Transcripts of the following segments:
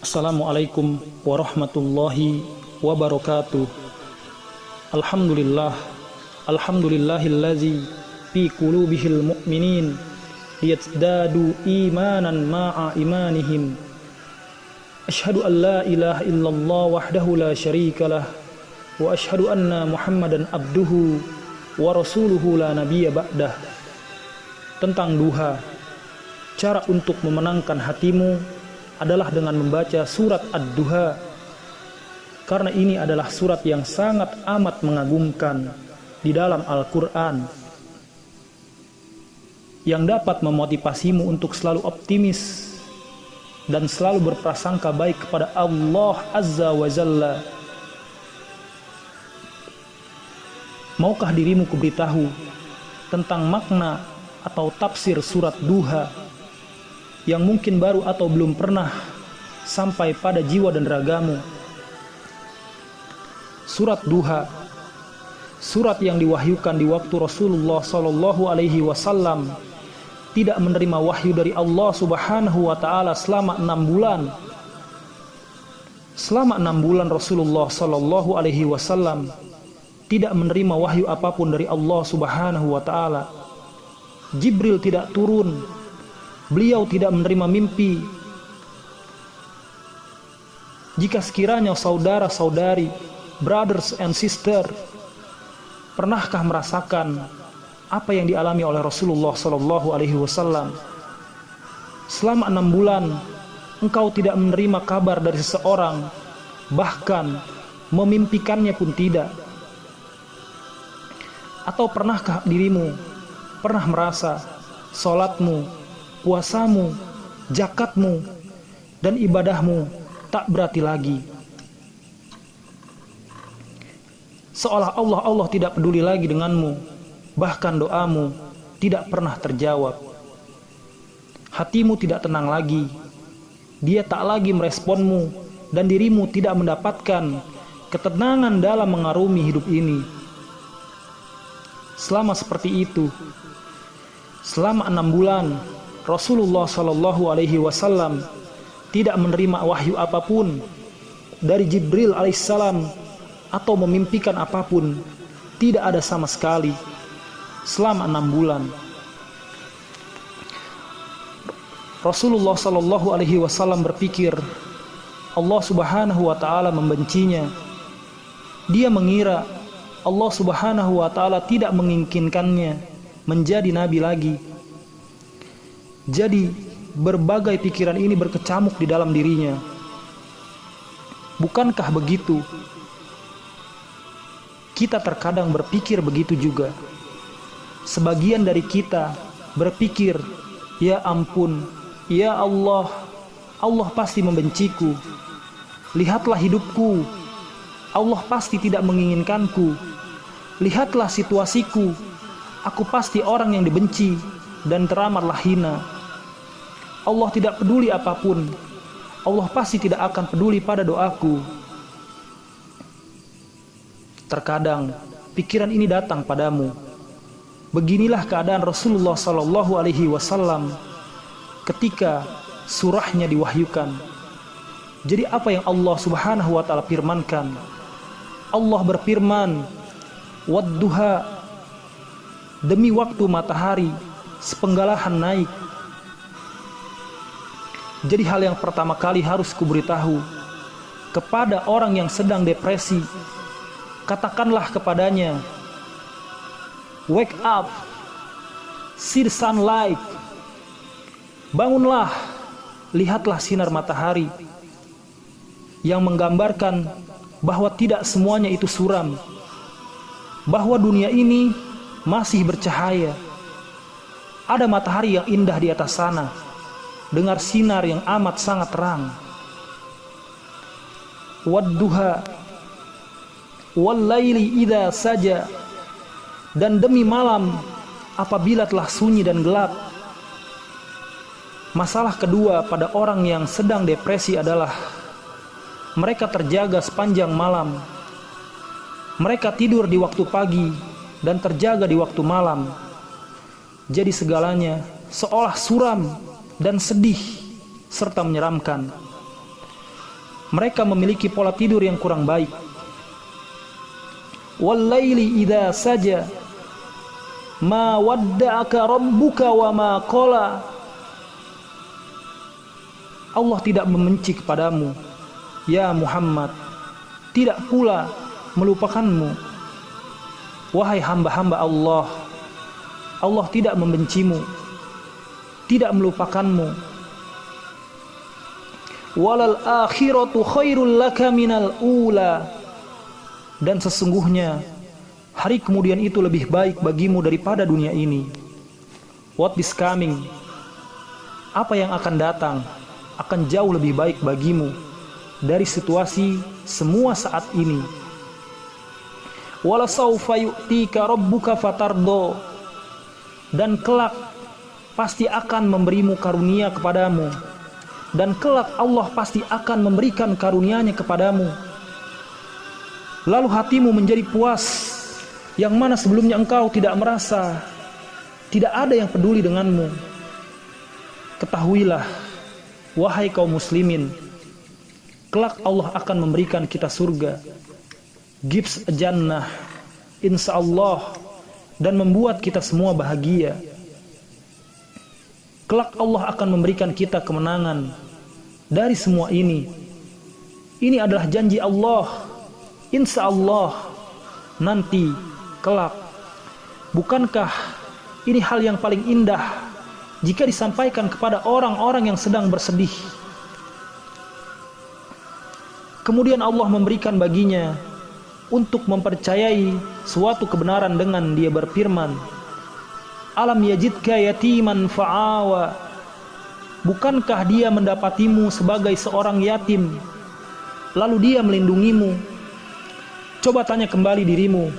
Assalamualaikum warahmatullahi wabarakatuh. Alhamdulillah, alhamdulillahillazi fi qulubihil mu'minin liyazdadu imanan ma'a imanihim. Asyhadu an la ilaha illallah wahdahu la syarikalah wa asyhadu anna Muhammadan abduhu wa rasuluhu la nabiyya ba'dah. Tentang duha, cara untuk memenangkan hatimu adalah dengan membaca surat Ad-Duha, karena ini adalah surat yang sangat amat mengagumkan di dalam Al-Quran, yang dapat memotivasimu untuk selalu optimis dan selalu berprasangka baik kepada Allah Azza wa Jalla. Maukah dirimu kuberitahu tentang makna atau tafsir surat Duha yang mungkin baru atau belum pernah sampai pada jiwa dan ragamu? Surat Duha, surat yang diwahyukan di waktu Rasulullah Shallallahu Alaihi Wasallam tidak menerima wahyu dari Allah Subhanahu Wa Taala selama 6 bulan. Selama 6 bulan Rasulullah Shallallahu Alaihi Wasallam tidak menerima wahyu apapun dari Allah Subhanahu Wa Taala. Jibril tidak turun. Beliau tidak menerima mimpi. Jika sekiranya saudara-saudari, brothers and sister, pernahkah merasakan apa yang dialami oleh Rasulullah Sallallahu Alaihi Wasallam? Selama 6 bulan, engkau tidak menerima kabar dari seseorang, bahkan memimpikannya pun tidak. Atau pernahkah dirimu pernah merasa sholatmu, puasamu, zakatmu, dan ibadahmu tak berarti lagi? Seolah Allah tidak peduli lagi denganmu, bahkan doamu tidak pernah terjawab. Hatimu tidak tenang lagi, Dia tak lagi meresponmu, dan dirimu tidak mendapatkan ketenangan dalam mengarungi hidup ini. Selama seperti itu, selama 6 bulan, Rasulullah Shallallahu Alaihi Wasallam tidak menerima wahyu apapun dari Jibril alaihissalam atau memimpikan apapun. Tidak ada sama sekali selama 6 bulan. Rasulullah Shallallahu Alaihi Wasallam berpikir Allah Subhanahu Wa Taala membencinya. Dia mengira Allah Subhanahu Wa Taala tidak menginginkannya menjadi nabi lagi. Jadi berbagai pikiran ini berkecamuk di dalam dirinya. Bukankah begitu? Kita terkadang berpikir begitu juga. Sebagian dari kita berpikir, ya ampun, ya Allah, Allah pasti membenciku. Lihatlah hidupku, Allah pasti tidak menginginkanku. Lihatlah situasiku, aku pasti orang yang dibenci dan teramatlah hina. Allah tidak peduli apapun. Allah pasti tidak akan peduli pada doaku. Terkadang pikiran ini datang padamu. Beginilah keadaan Rasulullah Sallallahu Alaihi Wasallam ketika surahnya diwahyukan. Jadi apa yang Allah Subhanahu Wa Taala firmankan? Allah berfirman, "Wadduha," demi waktu matahari sepenggalahan naik. Jadi hal yang pertama kali harus kuberitahu kepada orang yang sedang depresi, katakanlah kepadanya, wake up, see the sunlight. Bangunlah, lihatlah sinar matahari yang menggambarkan bahwa tidak semuanya itu suram, bahwa dunia ini masih bercahaya. Ada matahari yang indah di atas sana, dengar sinar yang amat sangat terang. Wadduha wallaili idza saja, dan demi malam apabila telah sunyi dan gelap. Masalah kedua pada orang yang sedang depresi adalah mereka terjaga sepanjang malam. Mereka tidur di waktu pagi dan terjaga di waktu malam. Jadi segalanya seolah suram dan sedih serta menyeramkan. mereka memiliki pola tidur yang kurang baik. Wal-laili idza saja ma wadda'aka rabbuka wa ma qala. Allah tidak membenci kepadamu, ya Muhammad, tidak pula melupakanmu. Wahai hamba-hamba Allah, Allah tidak membencimu, tidak melupakanmu. Walal akhiratu khairul laka minal ula. Dan sesungguhnya hari kemudian itu lebih baik bagimu daripada dunia ini. What is coming? Apa yang akan datang akan jauh lebih baik bagimu dari situasi semua saat ini. Wala saufa yu'tika rabbuka fatardo. Dan kelak pasti akan memberimu karunia kepadamu. Dan kelak Allah pasti akan memberikan karunia-Nya kepadamu. Lalu hatimu menjadi puas, yang mana sebelumnya engkau tidak merasa, tidak ada yang peduli denganmu. Ketahuilah, wahai kaum muslimin, kelak Allah akan memberikan kita surga, gives a jannah, insyaallah, dan membuat kita semua bahagia. Kelak Allah akan memberikan kita kemenangan dari semua ini. Ini adalah janji Allah, insyaallah, nanti, kelak. Bukankah ini hal yang paling indah jika disampaikan kepada orang-orang yang sedang bersedih? Kemudian Allah memberikan baginya untuk mempercayai suatu kebenaran dengan Dia berfirman, Alam yajidka yatiman fa'awa. Bukankah Dia mendapatimu sebagai seorang yatim, lalu Dia melindungimu? Coba tanya kembali dirimu,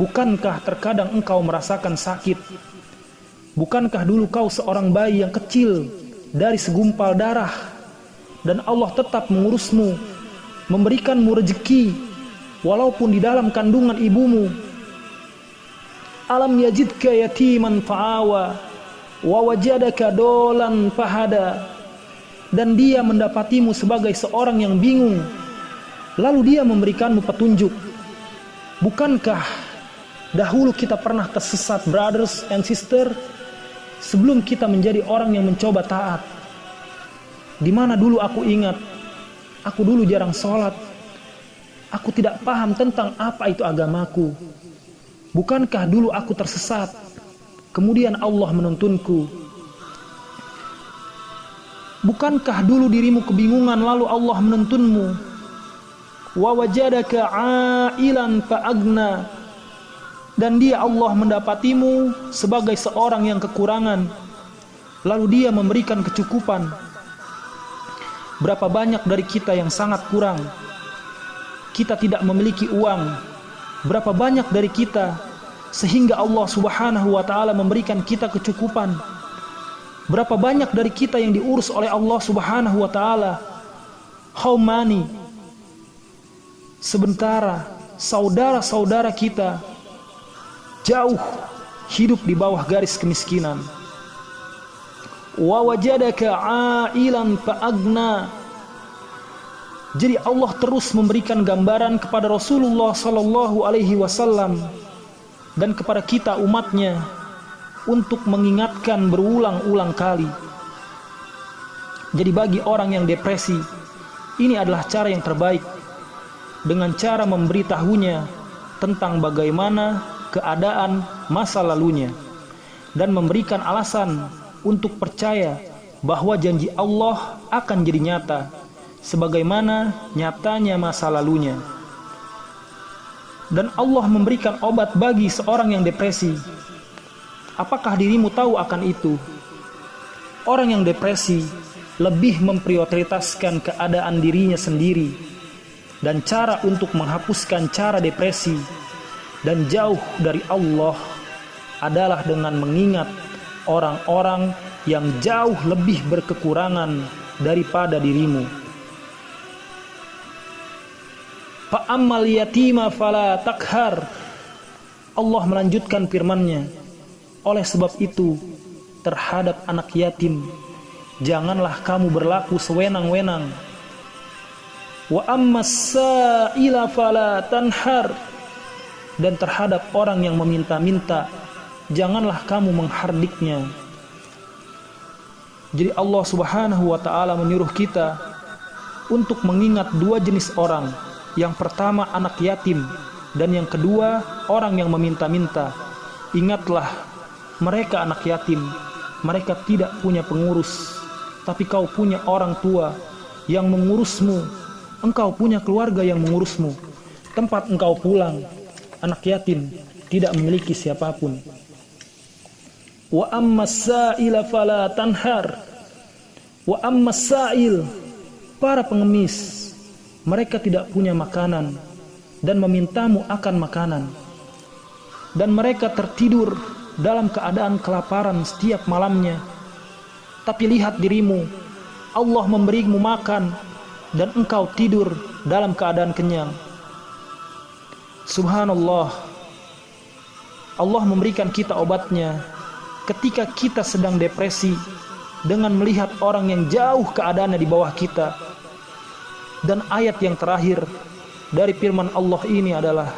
bukankah terkadang engkau merasakan sakit? Bukankah dulu kau seorang bayi yang kecil dari segumpal darah, dan Allah tetap mengurusmu, memberikanmu rezeki walaupun di dalam kandungan ibumu? Alam yajidka yatiman fa'awa wa wajadaka dolan fahada. Dan Dia mendapatimu sebagai seorang yang bingung, lalu Dia memberikanmu petunjuk. Bukankah dahulu kita pernah tersesat, brothers and sisters, sebelum kita menjadi orang yang mencoba taat? Di mana dulu aku ingat, aku dulu jarang sholat, aku tidak paham tentang apa itu agamaku. Bukankah dulu aku tersesat, kemudian Allah menuntunku? Bukankah dulu dirimu kebingungan, lalu Allah menuntunmu? Wa wajadaka ailan fa'agna. Dan Dia, Allah, mendapatimu sebagai seorang yang kekurangan, lalu Dia memberikan kecukupan. Berapa banyak dari kita yang sangat kurang, kita tidak memiliki uang. Berapa banyak dari kita sehingga Allah Subhanahu wa ta'ala memberikan kita kecukupan. Berapa banyak dari kita yang diurus oleh Allah Subhanahu wa ta'ala. How many? Sementara saudara-saudara kita jauh hidup di bawah garis kemiskinan. Wa wajadaka ailan fa'agna. Jadi Allah terus memberikan gambaran kepada Rasulullah sallallahu alaihi wasallam dan kepada kita umatnya untuk mengingatkan berulang-ulang kali. Jadi bagi orang yang depresi, ini adalah cara yang terbaik, dengan cara memberitahunya tentang bagaimana keadaan masa lalunya dan memberikan alasan untuk percaya bahwa janji Allah akan jadi nyata sebagaimana nyatanya masa lalunya. Dan Allah memberikan obat bagi seorang yang depresi. Apakah dirimu tahu akan itu? Orang yang depresi lebih memprioritaskan keadaan dirinya sendiri, dan cara untuk menghapuskan cara depresi dan jauh dari Allah adalah dengan mengingat orang-orang yang jauh lebih berkekurangan daripada dirimu. Fa'ammal yatima fala takhar. Allah melanjutkan firman-Nya, oleh sebab itu terhadap anak yatim janganlah kamu berlaku sewenang-wenang. Wa ammas sa'ila fala tanhar, dan terhadap orang yang meminta-minta janganlah kamu menghardiknya. Jadi Allah Subhanahu wa taala menyuruh kita untuk mengingat dua jenis orang. Yang pertama anak yatim, dan yang kedua orang yang meminta-minta. Ingatlah, mereka anak yatim, mereka tidak punya pengurus, tapi kau punya orang tua yang mengurusmu. Engkau punya keluarga yang mengurusmu. Tempat engkau pulang, anak yatim tidak memiliki siapapun. Wa ammas sa'ila fala tanhar. Wa ammas sa'il, para pengemis, mereka tidak punya makanan dan memintamu akan makanan. Dan mereka tertidur dalam keadaan kelaparan setiap malamnya. Tapi lihat dirimu, Allah memberimu makan dan engkau tidur dalam keadaan kenyang. Subhanallah, Allah memberikan kita obatnya ketika kita sedang depresi dengan melihat orang yang jauh keadaannya di bawah kita. Dan ayat yang terakhir dari firman Allah ini adalah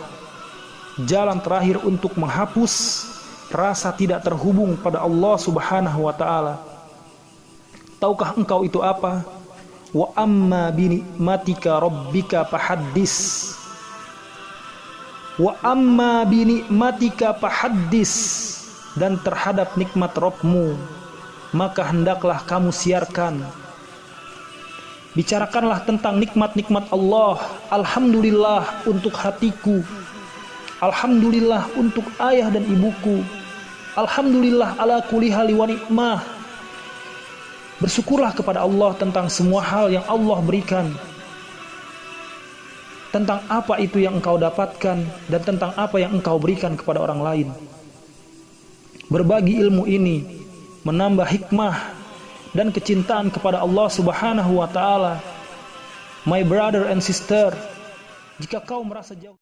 jalan terakhir untuk menghapus rasa tidak terhubung pada Allah Subhanahu wa taala. Tahukah engkau itu apa? Wa amma bi ni'matika rabbika fahaddis. Wa amma bi ni'matika fahaddis, dan terhadap nikmat Rabbmu maka hendaklah kamu siarkan. Bicarakanlah tentang nikmat-nikmat Allah. Alhamdulillah untuk hatiku, alhamdulillah untuk ayah dan ibuku, alhamdulillah ala kulli hali wa ni'mah. Bersyukurlah kepada Allah tentang semua hal yang Allah berikan, tentang apa itu yang engkau dapatkan dan tentang apa yang engkau berikan kepada orang lain. Berbagi ilmu ini menambah hikmah dan kecintaan kepada Allah Subhanahu wa taala. My brother and sister, jika kau merasa jauh